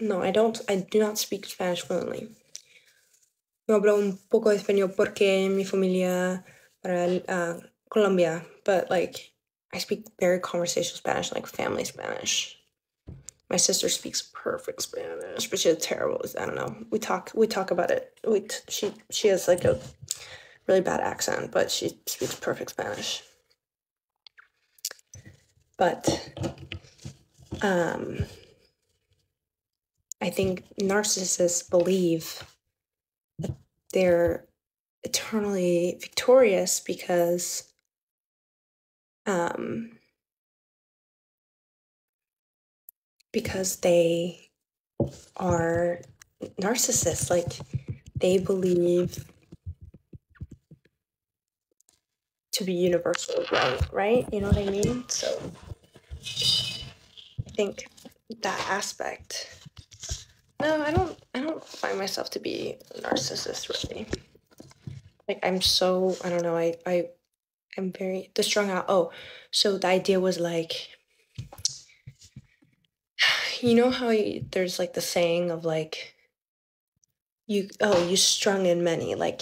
No, I don't. I do not speak Spanish fluently. Yo hablo un poco de español porque mi familia para Colombia, but like I speak very conversational Spanish, like family Spanish. My sister speaks perfect Spanish, but she has terrible. I don't know. We talk about it. She has like a really bad accent, but she speaks perfect Spanish. But I think narcissists believe that they're eternally victorious because they are narcissists. Like they believe to be universal, right? You know what I mean? So I think that aspect. No, I don't find myself to be a narcissist really. Like I'm so I don't know, I'm very the strung out. Oh, so the idea was like you know how there's like the saying of like you strung in many, like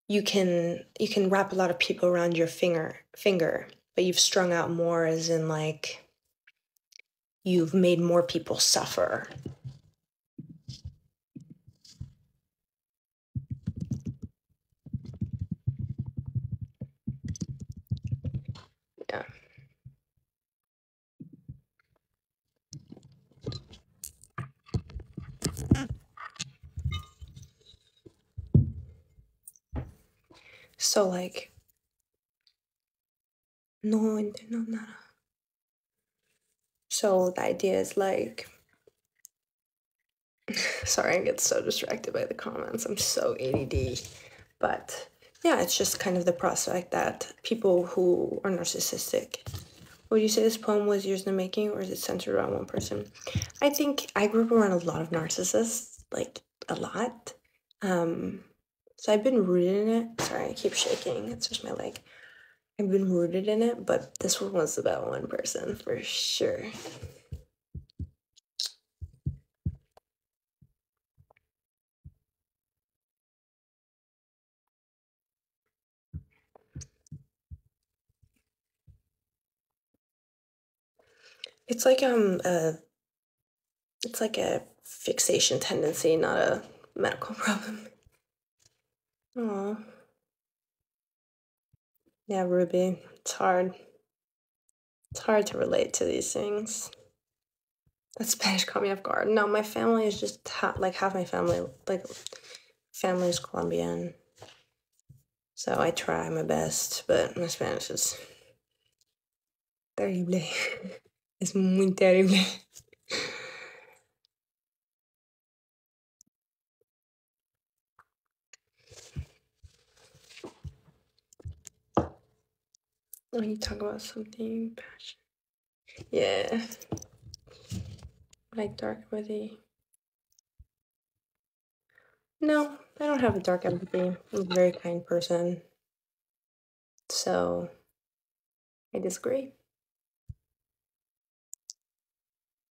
you can wrap a lot of people around your finger, but you've strung out more as in like you've made more people suffer. Yeah. So like no entiendo nada. So the idea is like sorry, I get so distracted by the comments. I'm so ADD. But yeah, it's just kind of the prospect that people who are narcissistic. Would you say this poem was years in the making, or is it centered around one person? I think I grew up around a lot of narcissists, like a lot. So I've been rooted in it. Sorry, I keep shaking. It's just my leg. I've been rooted in it, but this one was about one person for sure. It's like it's like a fixation tendency, not a medical problem. Oh, yeah, Ruby. It's hard. It's hard to relate to these things. That Spanish caught me off guard. No, my family is just like half my family, like family is Colombian. So I try my best, but my Spanish is terrible. Es muy terrible. When you talk about something passionate. Yeah. Like dark empathy. No, I don't have a dark empathy. I'm a very kind person. So I disagree.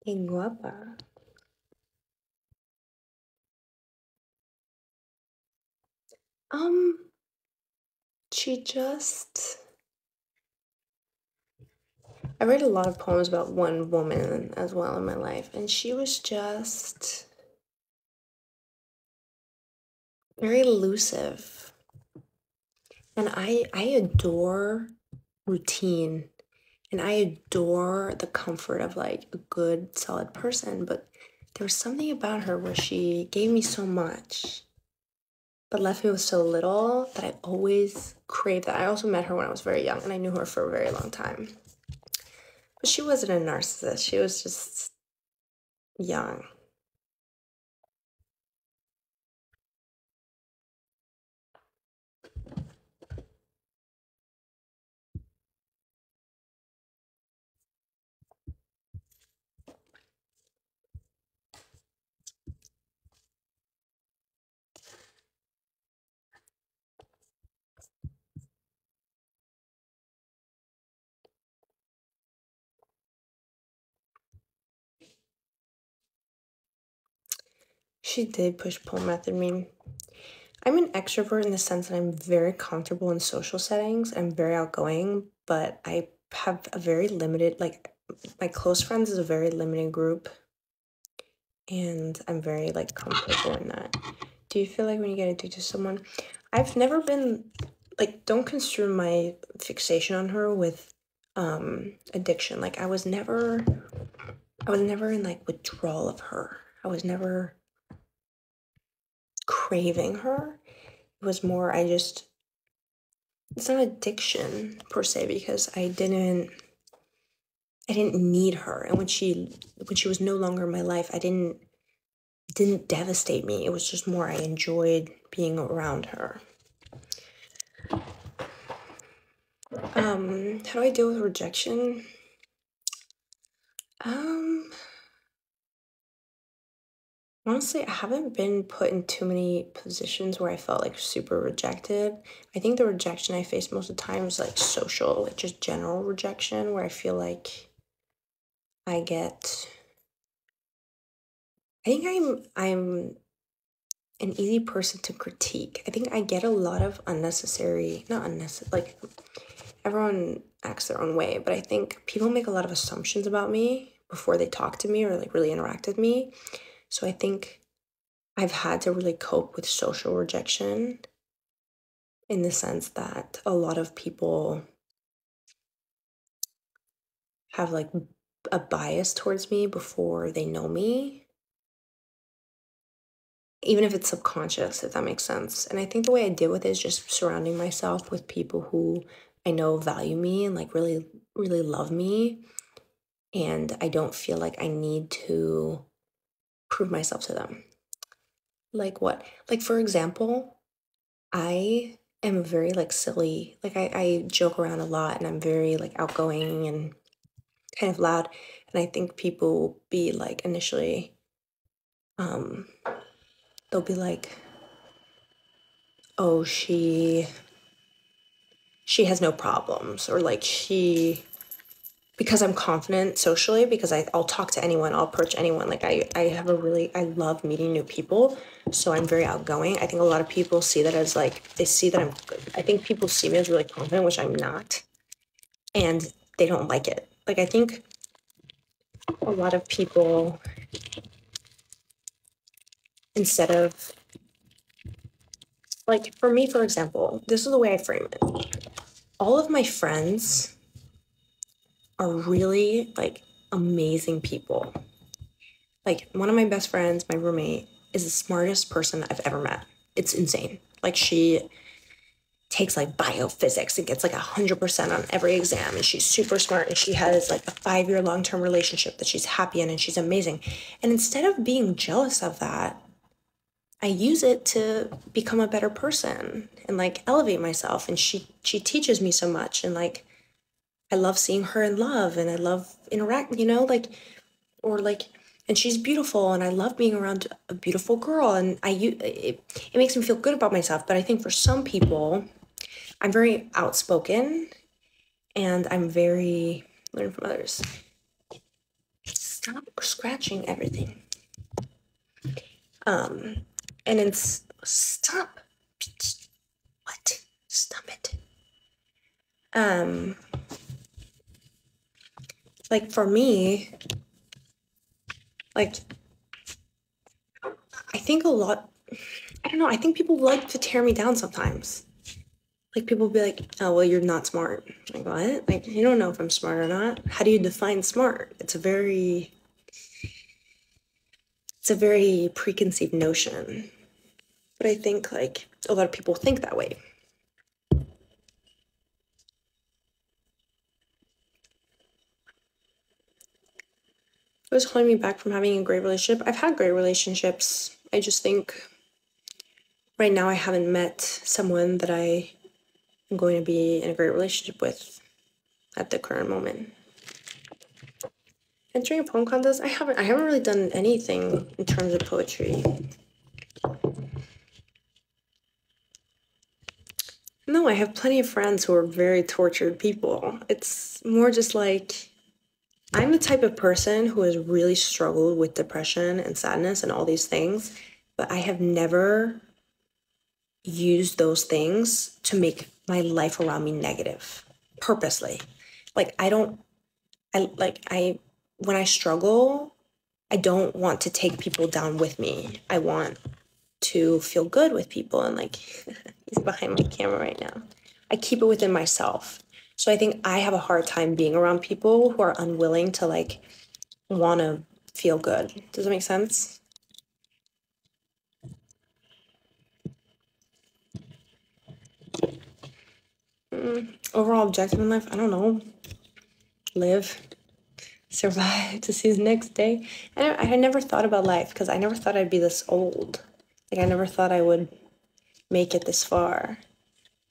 Qué guapa. Um, she just I read a lot of poems about one woman as well in my life, and she was just very elusive. And I adore routine and I adore the comfort of like a good solid person, but there was something about her where she gave me so much but left me with so little that I always craved that. I also met her when I was very young and I knew her for a very long time. But she wasn't a narcissist. She was just young. She did push-pull method me. I'm an extrovert in the sense that I'm very comfortable in social settings. I'm very outgoing, but I have a very limited, like, my close friends is a very limited group, and I'm very, like, comfortable in that. Do you feel like when you get addicted to someone? I've never been, like, don't construe my fixation on her with addiction. Like, I was never in, like, withdrawal of her. I was never craving her. It was more, it's not addiction per se, because I didn't need her. And when she was no longer in my life, it didn't devastate me. It was just more, I enjoyed being around her. How do I deal with rejection? Honestly, I haven't been put in too many positions where I felt like super rejected. I think the rejection I face most of the time is like social, like just general rejection, where I feel like I think I'm an easy person to critique. I think I get a lot of not unnecessary, like everyone acts their own way, but I think people make a lot of assumptions about me before they talk to me or like really interact with me. So I think I've had to really cope with social rejection in the sense that a lot of people have like a bias towards me before they know me, even if it's subconscious, if that makes sense. And I think the way I deal with it is just surrounding myself with people who I know value me and like really, really love me. And I don't feel like I need to prove myself to them. Like what? Like, for example, I am very like silly. Like I joke around a lot and I'm very like outgoing and kind of loud. And I think people will be like initially, um, they'll be like, oh, she has no problems, or like because I'm confident socially, because I'll talk to anyone, I'll approach anyone. Like I love meeting new people. So I'm very outgoing. I think a lot of people see that as like, they see that I think people see me as really confident, which I'm not. And they don't like it. Like, I think a lot of people, instead of, like, for me, for example, this is the way I frame it. All of my friends are really, like, amazing people. Like, one of my best friends, my roommate, is the smartest person I've ever met. It's insane. Like, she takes like biophysics and gets like 100% on every exam, and she's super smart, and she has like a 5-year long-term relationship that she's happy in, and she's amazing. And instead of being jealous of that, I use it to become a better person and like elevate myself. And she teaches me so much, and like I love seeing her in love, and I love interacting, like, or like, and she's beautiful, and I love being around a beautiful girl, and it makes me feel good about myself. But I think for some people, I'm very outspoken, and I'm very learn from others. Stop scratching everything. And it's stop. What? Stop it. Like for me, like I think a lot. I don't know. I think people like to tear me down sometimes. Like people be like, "Oh, well, you're not smart." Like what? Like you don't know if I'm smart or not. How do you define smart? It's a very preconceived notion. But I think like a lot of people think that way. What's holding me back from having a great relationship? I've had great relationships. I just think right now I haven't met someone that I am going to be in a great relationship with at the current moment. Entering a poem contest, I haven't really done anything in terms of poetry. No, I have plenty of friends who are very tortured people. It's more just like, I'm the type of person who has really struggled with depression and sadness and all these things. but I have never used those things to make my life around me negative purposely. Like when I struggle, I don't want to take people down with me. I want to feel good with people, and like he's behind my camera right now. I keep it within myself. So I think I have a hard time being around people who are unwilling to like want to feel good. Does that make sense? Overall objective in life, I don't know. Live, survive to see the next day. I had never thought about life because I never thought I'd be this old. Like I never thought I would make it this far,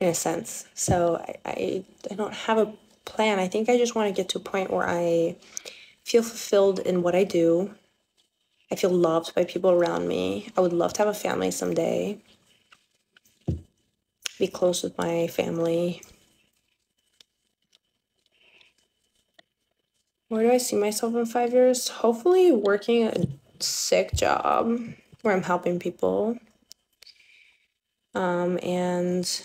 in a sense. So I don't have a plan. I think I just want to get to a point where I feel fulfilled in what I do. I feel loved by people around me. I would love to have a family someday. Be close with my family. Where do I see myself in 5 years? Hopefully working a sick job where I'm helping people. And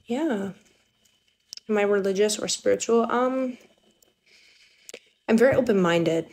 yeah. Am I religious or spiritual? I'm very open-minded.